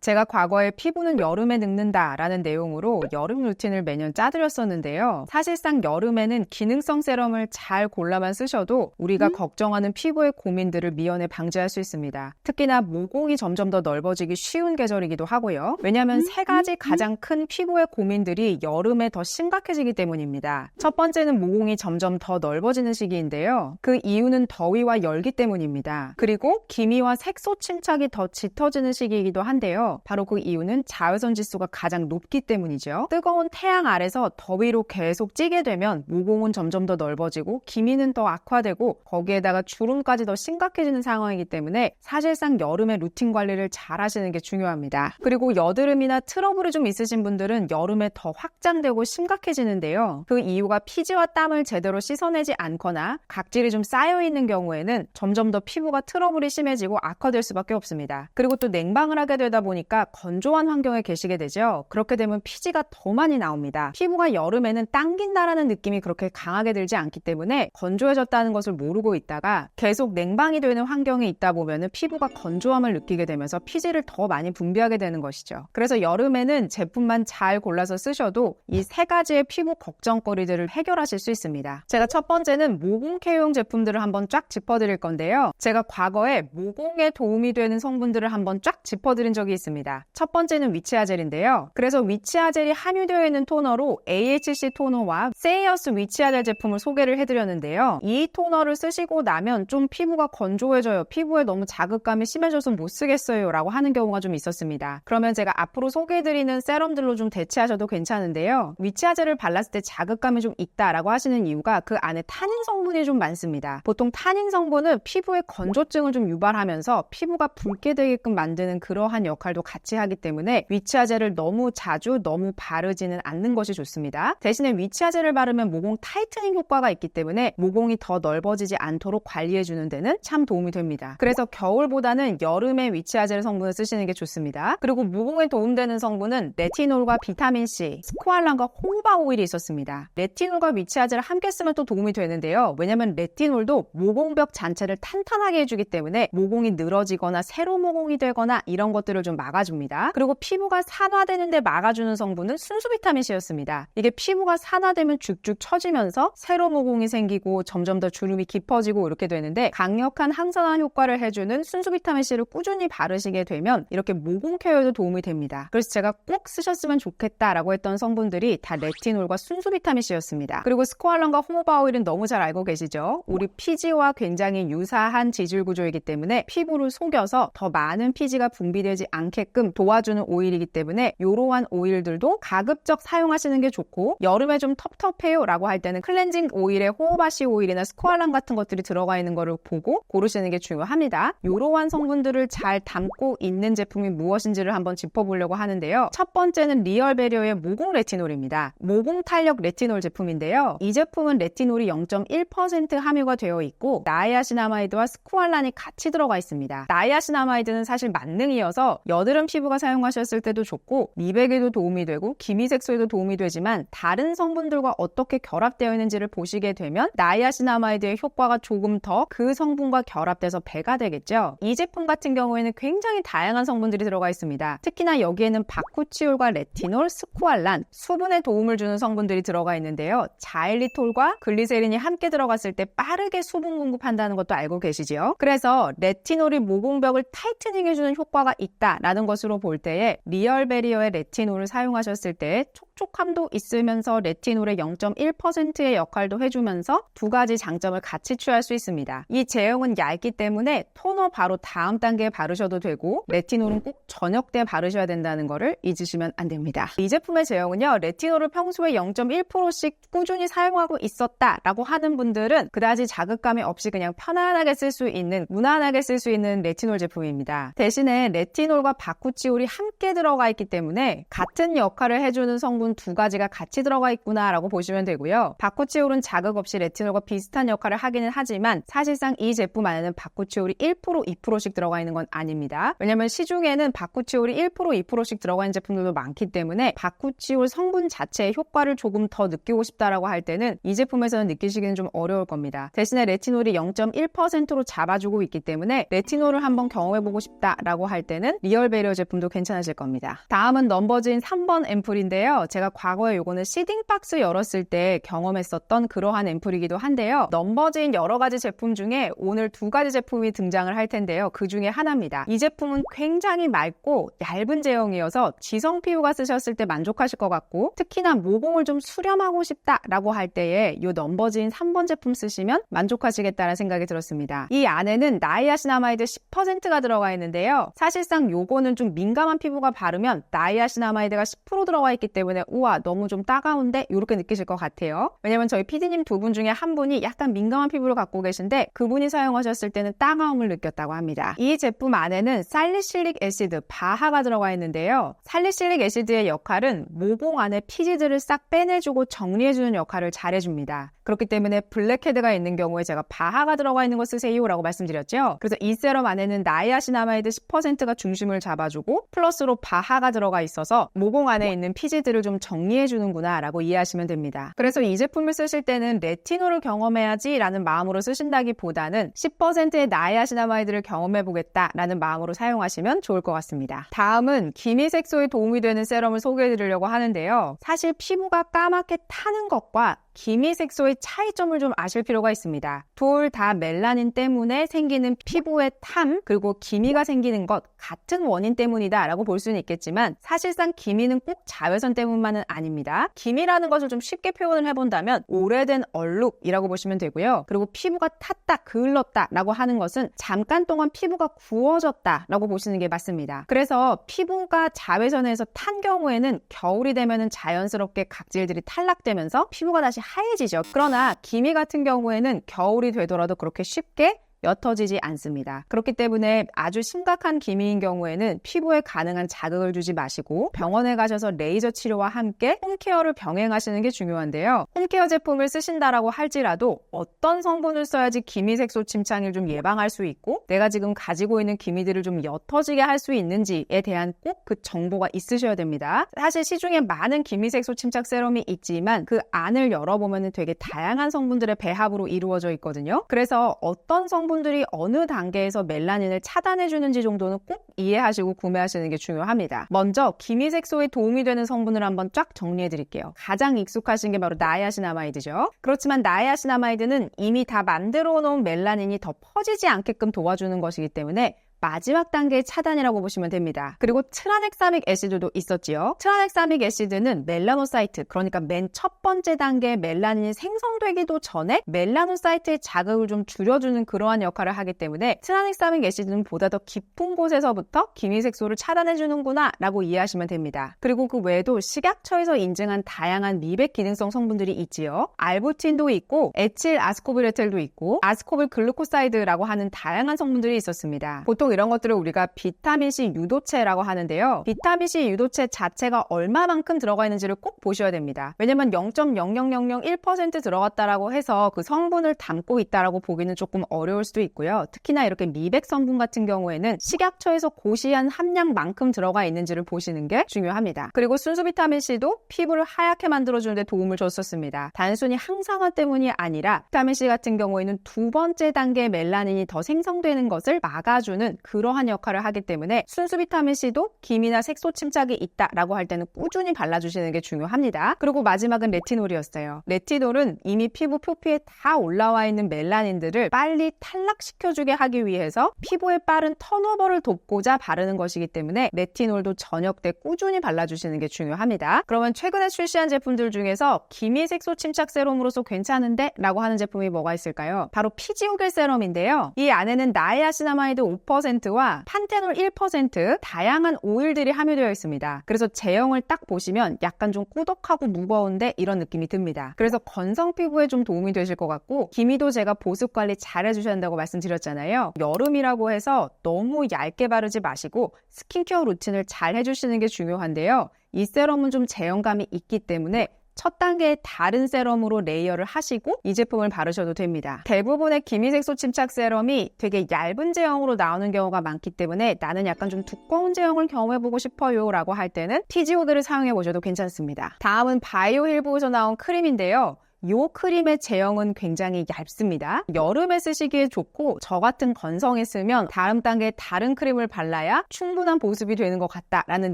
제가 과거에 피부는 여름에 늙는다 라는 내용으로 여름 루틴을 매년 짜드렸었는데요. 사실상 여름에는 기능성 세럼을 잘 골라만 쓰셔도 우리가 걱정하는 피부의 고민들을 미연에 방지할 수 있습니다. 특히나 모공이 점점 더 넓어지기 쉬운 계절이기도 하고요. 왜냐하면 세 가지 가장 큰 피부의 고민들이 여름에 더 심각해지기 때문입니다. 첫 번째는 모공이 점점 더 넓어지는 시기인데요. 그 이유는 더위와 열기 때문입니다. 그리고 기미와 색소 침착이 더 짙어지는 시기이기도 한데요. 바로 그 이유는 자외선 지수가 가장 높기 때문이죠. 뜨거운 태양 아래서 더위로 계속 찌게 되면 모공은 점점 더 넓어지고 기미는 더 악화되고 거기에다가 주름까지 더 심각해지는 상황이기 때문에 사실상 여름에 루틴 관리를 잘 하시는 게 중요합니다. 그리고 여드름이나 트러블이 좀 있으신 분들은 여름에 더 확장되고 심각해지는데요. 그 이유가 피지와 땀을 제대로 씻어내지 않거나 각질이 좀 쌓여있는 경우에는 점점 더 피부가 트러블이 심해지고 악화될 수밖에 없습니다. 그리고 또 냉방을 하게 되다 보니까 건조한 환경에 계시게 되죠. 그렇게 되면 피지가 더 많이 나옵니다. 피부가 여름에는 당긴다라는 느낌이 그렇게 강하게 들지 않기 때문에 건조해졌다는 것을 모르고 있다가 계속 냉방이 되는 환경에 있다 보면 피부가 건조함을 느끼게 되면서 피지를 더 많이 분비하게 되는 것이죠. 그래서 여름에는 제품만 잘 골라서 쓰셔도 이 세 가지의 피부 걱정거리들을 해결하실 수 있습니다. 제가 첫 번째는 모공 케어용 제품들을 한번 쫙 짚어드릴 건데요. 제가 과거에 모공에 도움이 되는 성분들을 한번 쫙 짚어드린 적이 있습니다. 첫 번째는 위치아젤인데요. 그래서 위치아젤이 함유되어 있는 토너로 AHC 토너와 세이어스 위치아젤 제품을 소개를 해드렸는데요. 이 토너를 쓰시고 나면 좀 피부가 건조해져요. 피부에 너무 자극감이 심해져서 못 쓰겠어요 라고 하는 경우가 좀 있었습니다. 그러면 제가 앞으로 소개해드리는 세럼들로 좀 대체하셔도 괜찮은데요. 위치아젤을 발랐을 때 자극감이 좀 있다라고 하시는 이유가 그 안에 타닌 성분이 좀 많습니다. 보통 타닌 성분은 피부의 건조증을 좀 유발하면서 피부가 붉게 되게끔 만드는 그러한 역할도 같이 하기 때문에 위치아젤을 너무 자주 너무 바르지는 않는 것이 좋습니다. 대신에 위치아젤을 바르면 모공 타이트닝 효과가 있기 때문에 모공이 더 넓어지지 않도록 관리해주는 데는 참 도움이 됩니다. 그래서 겨울보다는 여름에 위치아젤 성분을 쓰시는 게 좋습니다. 그리고 모공에 도움되는 성분은 레티놀과 비타민C, 스쿠알란과 호호바 오일이 있었습니다. 레티놀과 위치아젤을 함께 쓰면 또 도움이 되는데요. 왜냐면 레티놀도 모공벽 자체를 탄탄하게 해주기 때문에 모공이 늘어지거나 세로 모공이 되거나 이런 것들을 좀 막아줍니다. 그리고 피부가 산화되는데 막아주는 성분은 순수 비타민C였습니다. 이게 피부가 산화되면 쭉쭉 처지면서 세로 모공이 생기고 점점 더 주름이 깊어지고 이렇게 되는데 강력한 항산화 효과를 해주는 순수 비타민C를 꾸준히 바르시게 되면 이렇게 모공 케어에도 도움이 됩니다. 그래서 제가 꼭 쓰셨으면 좋겠다라고 했던 성분들이 다 레티놀과 순수 비타민C였습니다. 그리고 스쿠알론과 호호바 오일은 너무 잘 알고 계시죠? 우리 피지와 굉장히 유사한 지질 구조이기 때문에 피부를 속여서 더 많은 피지가 분비되지 않게끔 도와주는 오일이기 때문에 이러한 오일들도 가급적 사용하시는 게 좋고 여름에 좀 텁텁해요 라고 할 때는 클렌징 오일에 호호바시 오일이나 스쿠알론 같은 것들이 들어가 있는 거를 보고 고르시는 게 중요합니다. 이러한 성분들을 잘 담고 있는 제품이 무엇인지를 한번 짚어보려고 하는데요. 첫 번째는 리얼베리어의 모공 레티놀입니다. 모공 탄력 레티놀 제품인데요. 이 제품은 레티놀이 0.1% 함유가 되어 있고 나이아신아마이드와 스쿠알란이 같이 들어가 있습니다. 나이아신아마이드는 사실 만능이어서 여드름 피부가 사용하셨을 때도 좋고 미백에도 도움이 되고 기미색소에도 도움이 되지만 다른 성분들과 어떻게 결합되어 있는지를 보시게 되면 나이아신아마이드의 효과가 조금 더 그 성분과 결합돼서 배가 되겠죠. 이 제품 같은 경우에는 굉장히 다양한 성분들이 들어가 있습니다. 특히나 여기에는 바쿠치올과 레티놀, 스쿠알란, 수분에 도움을 주는 성분들이 들어가 있는데요. 자일리톨과 글리세린이 함께 들어갔을 때 빠르게 수분 공급한다는 것도 알고 계시죠? 그래서 레티놀이 모공벽을 타이트닝해주는 효과가 있다라는 것으로 볼 때에 리얼베리어의 레티놀을 사용하셨을 때 촉촉함도 있으면서 레티놀의 0.1%의 역할도 해주면서 두 가지 장점을 같이 취할 수 있습니다. 이 제형은 얇기 때문에 토너 바로 다음 단계에 바르셔도 되고 레티놀은 꼭 저녁 때 바르셔야 된다는 거를 잊으시면 안 됩니다. 이 제품의 제형은요. 레티놀을 평소에 0.1%씩 꾸준히 사용하고 있었다라고 하는 분들은 그다지 자극감이 없이 그냥 편안하게 쓸 수 있는 무난하게 쓸 수 있는 레티놀 제품입니다. 대신에 레티놀과 바쿠치올이 함께 들어가 있기 때문에 같은 역할을 해주는 성분 제품 두 가지가 같이 들어가 있구나라고 보시면 되고요. 바쿠치올은 자극 없이 레티놀과 비슷한 역할을 하기는 하지만 사실상 이 제품 안에는 바쿠치올이 1%, 2%씩 들어가 있는 건 아닙니다. 왜냐하면 시중에는 바쿠치올이 1%, 2%씩 들어가 있는 제품들도 많기 때문에 바쿠치올 성분 자체의 효과를 조금 더 느끼고 싶다라고 할 때는 이 제품에서는 느끼시기는 좀 어려울 겁니다. 대신에 레티놀이 0.1%로 잡아주고 있기 때문에 레티놀을 한번 경험해보고 싶다라고 할 때는 리얼베리어 제품도 괜찮으실 겁니다. 다음은 넘버즈인 3번 앰플인데요. 제가 과거에 요거는 시딩박스 열었을 때 경험했었던 그러한 앰플이기도 한데요. 넘버즈인 여러 가지 제품 중에 오늘 두 가지 제품이 등장을 할 텐데요. 그 중에 하나입니다. 이 제품은 굉장히 맑고 얇은 제형이어서 지성 피부가 쓰셨을 때 만족하실 것 같고 특히나 모공을 좀 수렴하고 싶다라고 할 때에 이 넘버즈인 3번 제품 쓰시면 만족하시겠다는 생각이 들었습니다. 이 안에는 나이아신아마이드 10%가 들어가 있는데요. 사실상 요거는 좀 민감한 피부가 바르면 나이아신아마이드가 10% 들어가 있기 때문에 우와 너무 좀 따가운데 이렇게 느끼실 것 같아요. 왜냐면 저희 PD님 두 분 중에 한 분이 약간 민감한 피부를 갖고 계신데 그분이 사용하셨을 때는 따가움을 느꼈다고 합니다. 이 제품 안에는 살리실릭 애시드, 바하가 들어가 있는데요. 살리실릭 애시드의 역할은 모공 안에 피지들을 싹 빼내주고 정리해주는 역할을 잘해줍니다. 그렇기 때문에 블랙헤드가 있는 경우에 제가 바하가 들어가 있는 거 쓰세요 라고 말씀드렸죠. 그래서 이 세럼 안에는 나이아신아마이드 10%가 중심을 잡아주고 플러스로 바하가 들어가 있어서 모공 안에 있는 피지들을 좀 정리해주는구나 라고 이해하시면 됩니다. 그래서 이 제품을 쓰실 때는 레티놀을 경험해야지 라는 마음으로 쓰신다기보다는 10%의 나이아신아마이드를 경험해보겠다 라는 마음으로 사용하시면 좋을 것 같습니다. 다음은 기미 색소에 도움이 되는 세럼을 소개해드리려고 하는데요. 사실 피부가 까맣게 타는 것과 기미 색소의 차이점을 좀 아실 필요가 있습니다. 둘 다 멜라닌 때문에 생기는 피부의 탐 그리고 기미가 생기는 것 같은 원인 때문이다 라고 볼 수는 있겠지만 사실상 기미는 꼭 자외선 때문만은 아닙니다. 기미라는 것을 좀 쉽게 표현을 해본다면 오래된 얼룩이라고 보시면 되고요. 그리고 피부가 탔다, 그을렀다 라고 하는 것은 잠깐 동안 피부가 구워졌다 라고 보시는 게 맞습니다. 그래서 피부가 자외선에서 탄 경우에는 겨울이 되면은 자연스럽게 각질들이 탈락되면서 피부가 다시 하얘지죠. 그러나 기미 같은 경우에는 겨울이 되더라도 그렇게 쉽게 옅어지지 않습니다. 그렇기 때문에 아주 심각한 기미인 경우에는 피부에 가능한 자극을 주지 마시고 병원에 가셔서 레이저 치료와 함께 홈케어를 병행하시는 게 중요한데요. 홈케어 제품을 쓰신다라고 할지라도 어떤 성분을 써야지 기미 색소 침착을 좀 예방할 수 있고 내가 지금 가지고 있는 기미들을 좀 옅어지게 할 수 있는지에 대한 꼭 그 정보가 있으셔야 됩니다. 사실 시중에 많은 기미 색소 침착 세럼이 있지만 그 안을 열어보면 되게 다양한 성분들의 배합으로 이루어져 있거든요. 그래서 어떤 성분들이 어느 단계에서 멜라닌을 차단해주는지 정도는 꼭 이해하시고 구매하시는 게 중요합니다. 먼저 기미색소에 도움이 되는 성분을 한번 쫙 정리해드릴게요. 가장 익숙하신 게 바로 나이아신아마이드죠. 그렇지만 나이아신아마이드는 이미 다 만들어 놓은 멜라닌이 더 퍼지지 않게끔 도와주는 것이기 때문에 마지막 단계의 차단이라고 보시면 됩니다. 그리고 트라넥사믹 애시드도 있었지요. 트라넥사믹 애시드는 멜라노사이트, 그러니까 맨 첫 번째 단계의 멜라닌이 생성되기도 전에 멜라노사이트의 자극을 좀 줄여주는 그러한 역할을 하기 때문에 트라넥사믹 애시드는 보다 더 깊은 곳에서부터 기미색소를 차단해주는구나 라고 이해하시면 됩니다. 그리고 그 외에도 식약처에서 인증한 다양한 미백 기능성 성분들이 있지요. 알부틴도 있고 에칠 아스코빌에텔도 있고 아스코빌 글루코사이드라고 하는 다양한 성분들이 있었습니다. 보통 이런 것들을 우리가 비타민C 유도체라고 하는데요. 비타민C 유도체 자체가 얼마만큼 들어가 있는지를 꼭 보셔야 됩니다. 왜냐면 0.00001% 들어갔다라고 해서 그 성분을 담고 있다라고 보기는 조금 어려울 수도 있고요. 특히나 이렇게 미백 성분 같은 경우에는 식약처에서 고시한 함량만큼 들어가 있는지를 보시는 게 중요합니다. 그리고 순수 비타민C도 피부를 하얗게 만들어주는 데 도움을 줬었습니다. 단순히 항산화 때문이 아니라 비타민C 같은 경우에는 두 번째 단계의 멜라닌이 더 생성되는 것을 막아주는 그러한 역할을 하기 때문에 순수 비타민C도 기미나 색소 침착이 있다라고 할 때는 꾸준히 발라주시는 게 중요합니다. 그리고 마지막은 레티놀이었어요. 레티놀은 이미 피부 표피에 다 올라와 있는 멜라닌들을 빨리 탈락시켜주게 하기 위해서 피부의 빠른 턴오버를 돕고자 바르는 것이기 때문에 레티놀도 저녁 때 꾸준히 발라주시는 게 중요합니다. 그러면 최근에 출시한 제품들 중에서 기미 색소 침착 세럼으로서 괜찮은데? 라고 하는 제품이 뭐가 있을까요? 바로 피지오겔 세럼인데요. 이 안에는 나이아신아마이드 5%와 판테놀 1% 다양한 오일들이 함유되어 있습니다. 그래서 제형을 딱 보시면 약간 좀 꾸덕하고 무거운데 이런 느낌이 듭니다. 그래서 건성 피부에 좀 도움이 되실 것 같고 기미도 제가 보습 관리 잘 해주셔야 한다고 말씀드렸잖아요. 여름이라고 해서 너무 얇게 바르지 마시고 스킨케어 루틴을 잘 해주시는 게 중요한데요. 이 세럼은 좀 제형감이 있기 때문에 첫 단계의 다른 세럼으로 레이어를 하시고 이 제품을 바르셔도 됩니다. 대부분의 기미색소 침착 세럼이 되게 얇은 제형으로 나오는 경우가 많기 때문에 나는 약간 좀 두꺼운 제형을 경험해보고 싶어요 라고 할 때는 TGO드를 사용해보셔도 괜찮습니다. 다음은 바이오 힐브에서 나온 크림인데요. 이 크림의 제형은 굉장히 얇습니다. 여름에 쓰시기에 좋고 저 같은 건성에 쓰면 다음 단계에 다른 크림을 발라야 충분한 보습이 되는 것 같다라는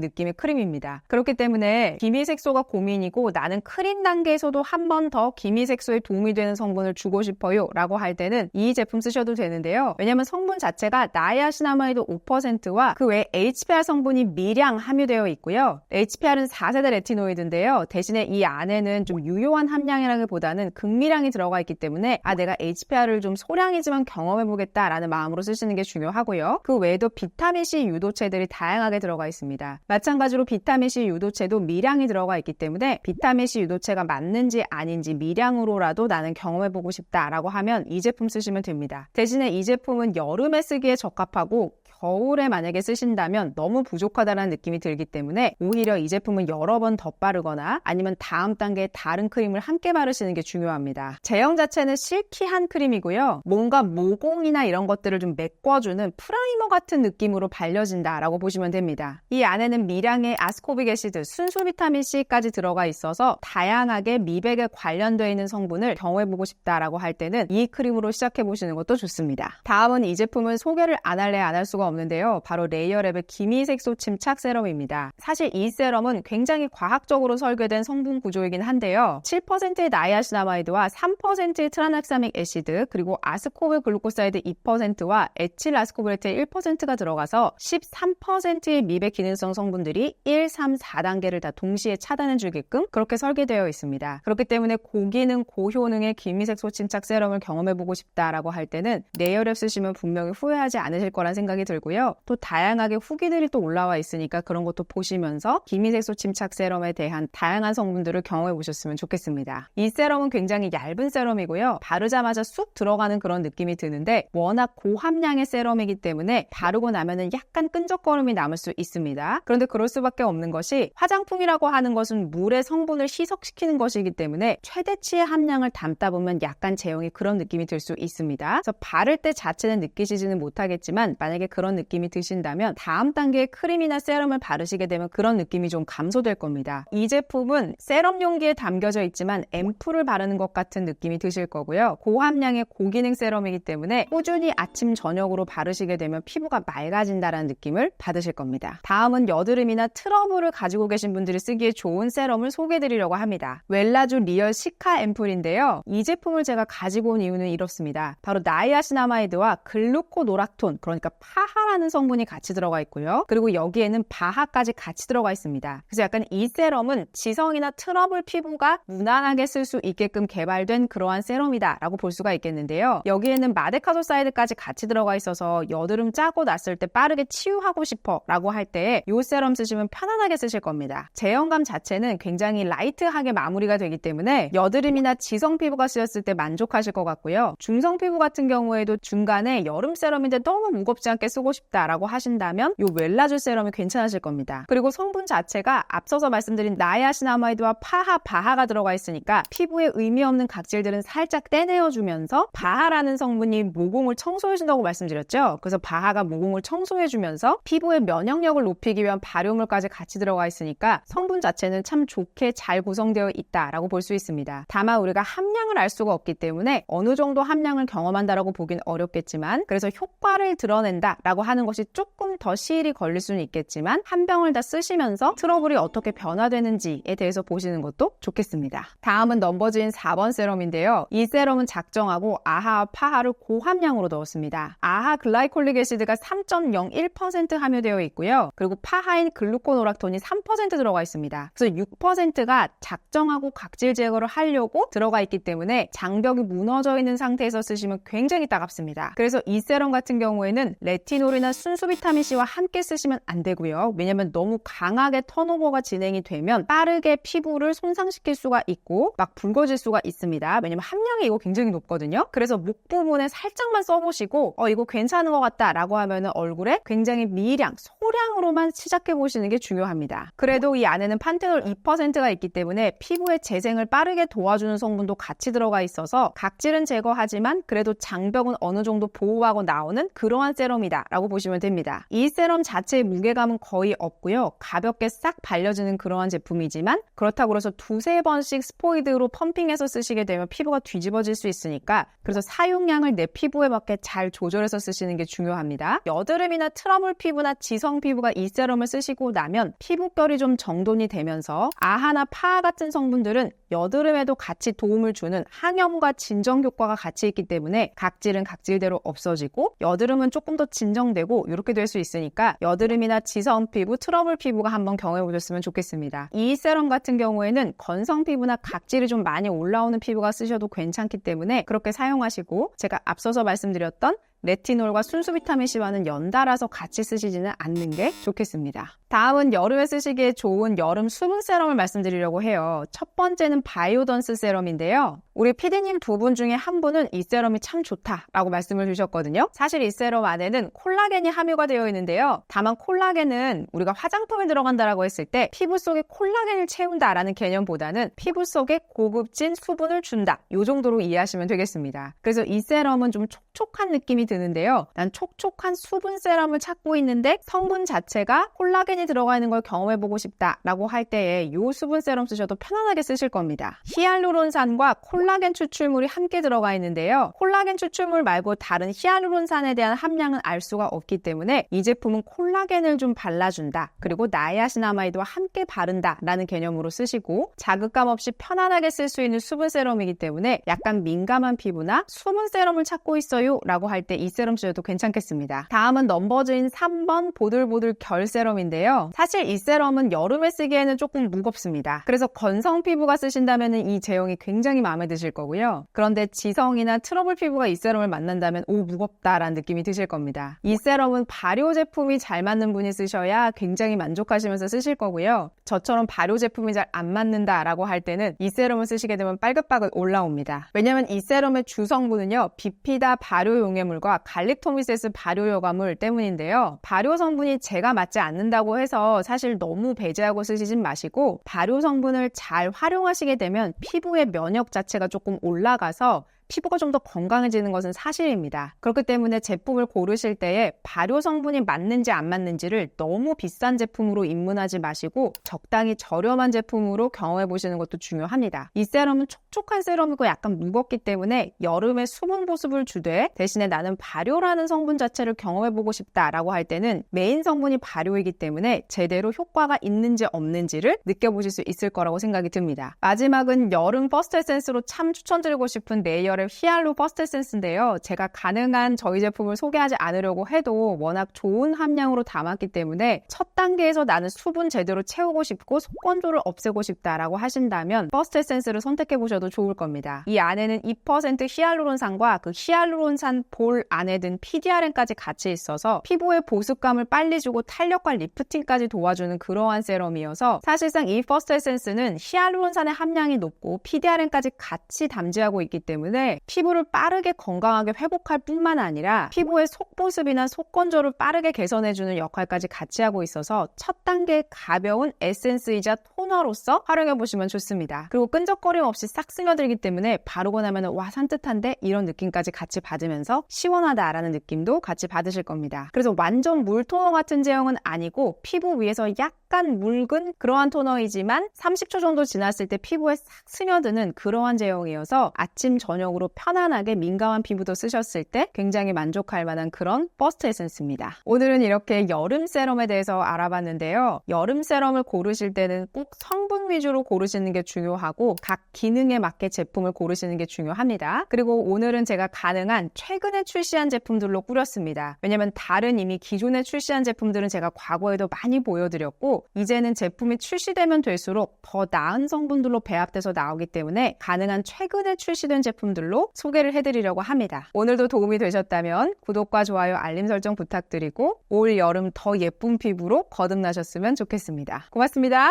느낌의 크림입니다. 그렇기 때문에 기미색소가 고민이고 나는 크림 단계에서도 한 번 더 기미색소에 도움이 되는 성분을 주고 싶어요 라고 할 때는 이 제품 쓰셔도 되는데요. 왜냐면 성분 자체가 나이아신아마이드 5%와 그 외에 HPR 성분이 미량 함유되어 있고요. HPR은 4세대 레티노이드인데요. 대신에 이 안에는 좀 유효한 함량이라기보다는 극미량이 들어가 있기 때문에 내가 HPR을 좀 소량이지만 경험해보겠다라는 마음으로 쓰시는 게 중요하고요. 그 외에도 비타민C 유도체들이 다양하게 들어가 있습니다. 마찬가지로 비타민C 유도체도 미량이 들어가 있기 때문에 비타민C 유도체가 맞는지 아닌지 미량으로라도 나는 경험해보고 싶다라고 하면 이 제품 쓰시면 됩니다. 대신에 이 제품은 여름에 쓰기에 적합하고 겨울에 만약에 쓰신다면 너무 부족하다는 느낌이 들기 때문에 오히려 이 제품은 여러 번 덧바르거나 아니면 다음 단계에 다른 크림을 함께 바르시는 게 중요합니다. 제형 자체는 실키한 크림이고요. 뭔가 모공이나 이런 것들을 좀 메꿔주는 프라이머 같은 느낌으로 발려진다라고 보시면 됩니다. 이 안에는 미량의 아스코빅 애시드, 순수 비타민C까지 들어가 있어서 다양하게 미백에 관련되어 있는 성분을 경험해보고 싶다라고 할 때는 이 크림으로 시작해보시는 것도 좋습니다. 다음은 이 제품은 소개를 안 할래 안 할 수가 없는데요. 바로 레이어랩의 기미색소 침착 세럼입니다. 사실 이 세럼은 굉장히 과학적으로 설계된 성분 구조이긴 한데요. 7%의 나이아신아마이드와 3%의 트라넥사믹 애시드 그리고 아스코빌 글루코사이드 2%와 에틸 아스코빌레트 1%가 들어가서 13%의 미백 기능성 성분들이 1, 3, 4단계를 다 동시에 차단해 주게끔 그렇게 설계되어 있습니다. 그렇기 때문에 고기능 고효능의 기미색소 침착 세럼을 경험해보고 싶다라고 할 때는 레이어랩 쓰시면 분명히 후회하지 않으실 거란 생각이 들고요. 또 다양하게 후기들이 또 올라와 있으니까 그런 것도 보시면서 기미색소 침착 세럼에 대한 다양한 성분들을 경험해 보셨으면 좋겠습니다. 이 세럼은 굉장히 얇은 세럼이고요. 바르자마자 쑥 들어가는 그런 느낌이 드는데 워낙 고함량의 세럼이기 때문에 바르고 나면은 약간 끈적거림이 남을 수 있습니다. 그런데 그럴 수밖에 없는 것이 화장품이라고 하는 것은 물의 성분을 희석시키는 것이기 때문에 최대치의 함량을 담다 보면 약간 제형이 그런 느낌이 들 수 있습니다. 그래서 바를 때 자체는 느끼시지는 못하겠지만 만약에 그런 느낌이 드신다면 다음 단계의 크림이나 세럼을 바르시게 되면 그런 느낌이 좀 감소될 겁니다. 이 제품은 세럼 용기에 담겨져 있지만 앰플을 바르는 것 같은 느낌이 드실 거고요. 고함량의 고기능 세럼이기 때문에 꾸준히 아침 저녁으로 바르시게 되면 피부가 맑아진다는 느낌을 받으실 겁니다. 다음은 여드름이나 트러블을 가지고 계신 분들이 쓰기에 좋은 세럼을 소개해드리려고 합니다. 웰라주 리얼 시카 앰플인데요. 이 제품을 제가 가지고 온 이유는 이렇습니다. 바로 나이아신아마이드와 글루코노락톤, 그러니까 파하라는 성분이 같이 들어가 있고요. 그리고 여기에는 바하까지 같이 들어가 있습니다. 그래서 약간 이 세럼은 지성이나 트러블 피부가 무난하게 쓸 수 있게끔 개발된 그러한 세럼이다 라고 볼 수가 있겠는데요. 여기에는 마데카소사이드까지 같이 들어가 있어서 여드름 짜고 났을 때 빠르게 치유하고 싶어 라고 할 때 이 세럼 쓰시면 편안하게 쓰실 겁니다. 제형감 자체는 굉장히 라이트하게 마무리가 되기 때문에 여드름이나 지성 피부가 쓰였을 때 만족하실 것 같고요. 중성 피부 같은 경우에도 중간에 여름 세럼인데 너무 무겁지 않게 쓰고 싶다라고 하신다면 이 웰라주 세럼이 괜찮으실 겁니다. 그리고 성분 자체가 앞서서 말씀드린 나이아신아마이드와 파하, 바하가 들어가 있으니까 피부에 의미 없는 각질들은 살짝 떼내어주면서 바하라는 성분이 모공을 청소해준다고 말씀드렸죠. 그래서 바하가 모공을 청소해주면서 피부의 면역력을 높이기 위한 발효물까지 같이 들어가 있으니까 성분 자체는 참 좋게 잘 구성되어 있다라고 볼 수 있습니다. 다만 우리가 함량을 알 수가 없기 때문에 어느 정도 함량을 경험한다라고 보긴 어렵겠지만 그래서 효과를 드러낸다라고 하는 것이 조금 더 시일이 걸릴 수는 있겠지만 한 병을 다 쓰시면서 트러블이 어떻게 변화되는지에 대해서 보시는 것도 좋겠습니다. 다음은 넘버즈인 4번 세럼인데요. 이 세럼은 작정하고 아하와 파하를 고함량으로 넣었습니다. 아하 글라이콜릭 애시드가 3.01% 함유되어 있고요. 그리고 파하인 글루코노락톤이 3% 들어가 있습니다. 그래서 6%가 작정하고 각질 제거를 하려고 들어가 있기 때문에 장벽이 무너져 있는 상태에서 쓰시면 굉장히 따갑습니다. 그래서 이 세럼 같은 경우에는 레티놀 레티놀이나 순수 비타민C와 함께 쓰시면 안 되고요. 왜냐면 너무 강하게 턴오버가 진행이 되면 빠르게 피부를 손상시킬 수가 있고 막 붉어질 수가 있습니다. 왜냐면 함량이 이거 굉장히 높거든요. 그래서 목 부분에 살짝만 써보시고 이거 괜찮은 것 같다 라고 하면 얼굴에 굉장히 미량, 소량으로만 시작해보시는 게 중요합니다. 그래도 이 안에는 판테놀 2%가 있기 때문에 피부의 재생을 빠르게 도와주는 성분도 같이 들어가 있어서 각질은 제거하지만 그래도 장벽은 어느 정도 보호하고 나오는 그러한 세럼이다 라고 보시면 됩니다. 이 세럼 자체의 무게감은 거의 없고요. 가볍게 싹 발려지는 그러한 제품이지만 그렇다고 해서 두세 번씩 스포이드로 펌핑해서 쓰시게 되면 피부가 뒤집어질 수 있으니까 그래서 사용량을 내 피부에 맞게 잘 조절해서 쓰시는 게 중요합니다. 여드름이나 트러블 피부나 지성 피부가 이 세럼을 쓰시고 나면 피부결이 좀 정돈이 되면서 아하나 파하 같은 성분들은 여드름에도 같이 도움을 주는 항염과 진정 효과가 같이 있기 때문에 각질은 각질대로 없어지고 여드름은 조금 더 진정되고 이렇게 될 수 있으니까 여드름이나 지성 피부, 트러블 피부가 한번 경험해 보셨으면 좋겠습니다. 이 세럼 같은 경우에는 건성 피부나 각질이 좀 많이 올라오는 피부가 쓰셔도 괜찮기 때문에 그렇게 사용하시고 제가 앞서서 말씀드렸던 레티놀과 순수 비타민C와는 연달아서 같이 쓰시지는 않는 게 좋겠습니다. 다음은 여름에 쓰시기에 좋은 여름 수분 세럼을 말씀드리려고 해요. 첫 번째는 바이오던스 세럼인데요. 우리 PD님 두 분 중에 한 분은 이 세럼이 참 좋다라고 말씀을 주셨거든요. 사실 이 세럼 안에는 콜라겐이 함유가 되어 있는데요. 다만 콜라겐은 우리가 화장품에 들어간다라고 했을 때 피부 속에 콜라겐을 채운다라는 개념보다는 피부 속에 고급진 수분을 준다. 이 정도로 이해하시면 되겠습니다. 그래서 이 세럼은 좀 촉촉한 느낌이 드는데요. 난 촉촉한 수분 세럼을 찾고 있는데 성분 자체가 콜라겐이 들어가 있는 걸 경험해보고 싶다라고 할 때에 이 수분 세럼 쓰셔도 편안하게 쓰실 겁니다. 히알루론산과 콜라겐 추출물이 함께 들어가 있는데요. 콜라겐 추출물 말고 다른 히알루론산에 대한 함량은 알 수가 없기 때문에 이 제품은 콜라겐을 좀 발라준다. 그리고 나이아신아마이드와 함께 바른다라는 개념으로 쓰시고 자극감 없이 편안하게 쓸 수 있는 수분 세럼이기 때문에 약간 민감한 피부나 수분 세럼을 찾고 있어요 라고 할 때 이 세럼 쓰셔도 괜찮겠습니다. 다음은 넘버즈인 3번 보들보들 결 세럼인데요. 사실 이 세럼은 여름에 쓰기에는 조금 무겁습니다. 그래서 건성 피부가 쓰신다면 이 제형이 굉장히 마음에 드실 거고요. 그런데 지성이나 트러블 피부가 이 세럼을 만난다면 무겁다라는 느낌이 드실 겁니다. 이 세럼은 발효 제품이 잘 맞는 분이 쓰셔야 굉장히 만족하시면서 쓰실 거고요. 저처럼 발효 제품이 잘 안 맞는다라고 할 때는 이 세럼을 쓰시게 되면 빨긋빨긋 올라옵니다. 왜냐면 이 세럼의 주성분은요. 비피다 발효 용해물과 갈릭토미세스 발효 여과물 때문인데요. 발효 성분이 제가 맞지 않는다고 해서 사실 너무 배제하고 쓰시진 마시고 발효 성분을 잘 활용하시게 되면 피부의 면역 자체가 조금 올라가서 피부가 좀 더 건강해지는 것은 사실입니다. 그렇기 때문에 제품을 고르실 때에 발효 성분이 맞는지 안 맞는지를 너무 비싼 제품으로 입문하지 마시고 적당히 저렴한 제품으로 경험해 보시는 것도 중요합니다. 이 세럼은 촉촉한 세럼이고 약간 무겁기 때문에 여름에 수분 보습을 주되 대신에 나는 발효라는 성분 자체를 경험해 보고 싶다라고 할 때는 메인 성분이 발효이기 때문에 제대로 효과가 있는지 없는지를 느껴보실 수 있을 거라고 생각이 듭니다. 마지막은 여름 퍼스트 에센스로 참 추천드리고 싶은 네이얼의 히알루 퍼스트 에센스인데요. 제가 가능한 저희 제품을 소개하지 않으려고 해도 워낙 좋은 함량으로 담았기 때문에 첫 단계에서 나는 수분 제대로 채우고 싶고 속건조를 없애고 싶다라고 하신다면 퍼스트 에센스를 선택해 보셔도 좋을 겁니다. 이 안에는 2% 히알루론산과 그 히알루론산 볼 안에 든 PDRN까지 같이 있어서 피부의 보습감을 빨리 주고 탄력과 리프팅까지 도와주는 그러한 세럼이어서 사실상 이 퍼스트 에센스는 히알루론산의 함량이 높고 PDRN까지 같이 담지하고 있기 때문에 피부를 빠르게 건강하게 회복할 뿐만 아니라 피부의 속보습이나 속건조를 빠르게 개선해주는 역할까지 같이 하고 있어서 첫 단계 가벼운 에센스이자 토너로서 활용해보시면 좋습니다. 그리고 끈적거림 없이 싹 스며들기 때문에 바르고 나면 와 산뜻한데 이런 느낌까지 같이 받으면서 시원하다라는 느낌도 같이 받으실 겁니다. 그래서 완전 물 토너 같은 제형은 아니고 피부 위에서 약간 묽은 그러한 토너이지만 30초 정도 지났을 때 피부에 싹 스며드는 그러한 제형이어서 아침 저녁으로 편안하게 민감한 피부도 쓰셨을 때 굉장히 만족할 만한 그런 버스트 에센스입니다. 오늘은 이렇게 여름 세럼에 대해서 알아봤는데요. 여름 세럼을 고르실 때는 꼭 성분 위주로 고르시는 게 중요하고 각 기능에 맞게 제품을 고르시는 게 중요합니다. 그리고 오늘은 제가 가능한 최근에 출시한 제품들로 꾸렸습니다. 왜냐면 다른 이미 기존에 출시한 제품들은 제가 과거에도 많이 보여드렸고 이제는 제품이 출시되면 될수록 더 나은 성분들로 배합돼서 나오기 때문에 가능한 최근에 출시된 제품들 제품들로 소개를 해드리려고 합니다. 오늘도 도움이 되셨다면 구독과 좋아요, 알림 설정 부탁드리고 올 여름 더 예쁜 피부로 거듭나셨으면 좋겠습니다. 고맙습니다.